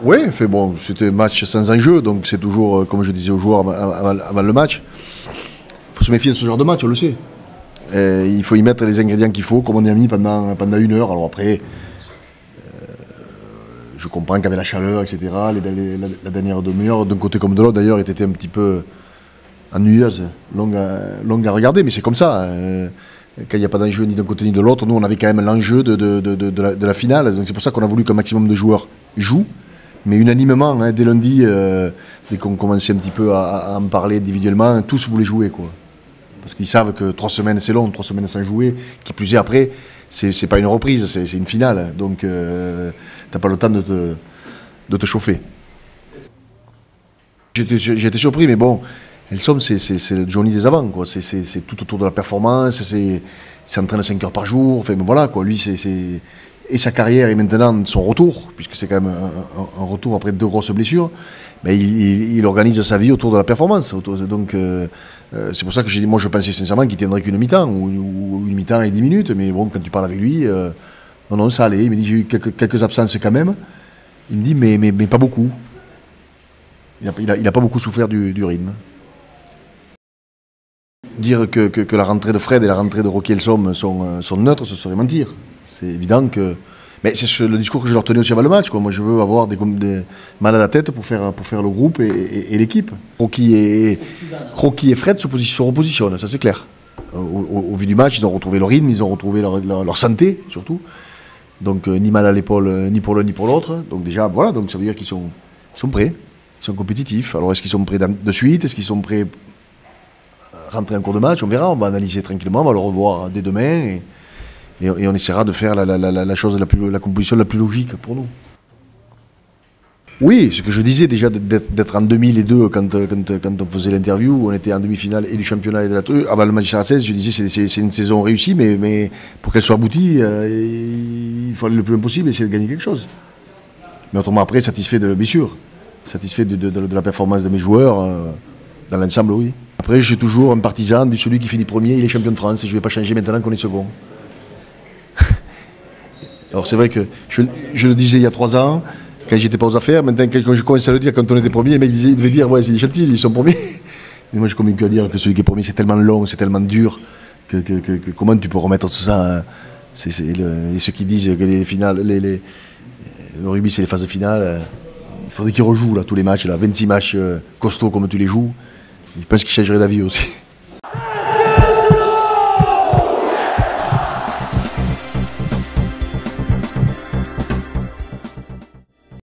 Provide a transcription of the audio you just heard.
Oui, bon, c'était un match sans enjeu, donc c'est toujours, comme je disais aux joueurs avant le match, il faut se méfier de ce genre de match, on le sait. Et il faut y mettre les ingrédients qu'il faut, comme on y a mis pendant 1 heure. Alors après, je comprends qu'avec la chaleur, etc., la dernière demi-heure, d'un côté comme de l'autre, d'ailleurs, était un petit peu ennuyeuse, longue à regarder, mais c'est comme ça. Quand il n'y a pas d'enjeu ni d'un côté ni de l'autre, nous, on avait quand même l'enjeu de la finale. Donc c'est pour ça qu'on a voulu qu'un maximum de joueurs jouent. Mais unanimement, hein, dès lundi, dès qu'on commençait un petit peu à en parler individuellement, tous voulaient jouer, quoi. Parce qu'ils savent que 3 semaines c'est long, 3 semaines sans jouer, qui plus est après, c'est pas une reprise, c'est une finale. Donc t'as pas le temps de te chauffer. J'étais surpris, mais bon, Elsom c'est le Johnny des avants, quoi. C'est tout autour de la performance, c'est entraîné 5 heures par jour, enfin ben voilà, quoi. Lui et sa carrière et maintenant son retour, puisque c'est quand même un retour après 2 grosses blessures, mais il organise sa vie autour de la performance. Donc c'est pour ça que j'ai dit, moi je pensais sincèrement qu'il tiendrait qu'une mi-temps, ou une mi-temps et 10 minutes, mais bon, quand tu parles avec lui, non, ça allait. Il me dit, j'ai eu quelques absences quand même. Il me dit, mais pas beaucoup. Il n'a pas beaucoup souffert du rythme. Dire que la rentrée de Fred et la rentrée de Rocky Elsom sont neutres, ce serait mentir. C'est évident que... Mais c'est le discours que je leur tenais aussi avant le match, quoi. Moi, je veux avoir des mal à la tête pour faire le groupe et l'équipe. Rocky et Fred se repositionnent, ça c'est clair. Au vu du match, ils ont retrouvé leur rythme, ils ont retrouvé leur santé, surtout. Donc, ni mal à l'épaule, ni pour l'un ni pour l'autre. Donc déjà, voilà, donc ça veut dire qu'ils sont prêts, ils sont compétitifs. Alors, est-ce qu'ils sont prêts de suite? Est-ce qu'ils sont prêts à rentrer en cours de match? On verra, on va analyser tranquillement, on va le revoir dès demain. Et on essaiera de faire la composition la plus logique pour nous. Oui, ce que je disais déjà, d'être en 2002 quand on faisait l'interview, on était en demi-finale et du championnat et de la truc. Avant le match à 16, je disais c'est une saison réussie, mais pour qu'elle soit aboutie, il fallait le plus possible essayer de gagner quelque chose. Mais autrement après, satisfait bien sûr, satisfait de la performance de mes joueurs, dans l'ensemble, oui. Après, je suis toujours un partisan de celui qui finit premier, il est champion de France, et je ne vais pas changer maintenant qu'on est second. Alors c'est vrai que je le disais il y a 3 ans, quand j'étais pas aux affaires. Maintenant, quand je commençais à le dire, quand on était premier, les mecs il devait dire, ouais, c'est gentil, ils sont premiers. Mais moi, je suis convaincu à dire que celui qui est premier, c'est tellement long, c'est tellement dur, que comment tu peux remettre tout ça, hein. Et ceux qui disent que les finales, le rugby, c'est les phases finales, il faudrait qu'ils rejouent là, tous les matchs, là, 26 matchs costauds comme tu les joues. Je pense qu'ils changeraient d'avis aussi.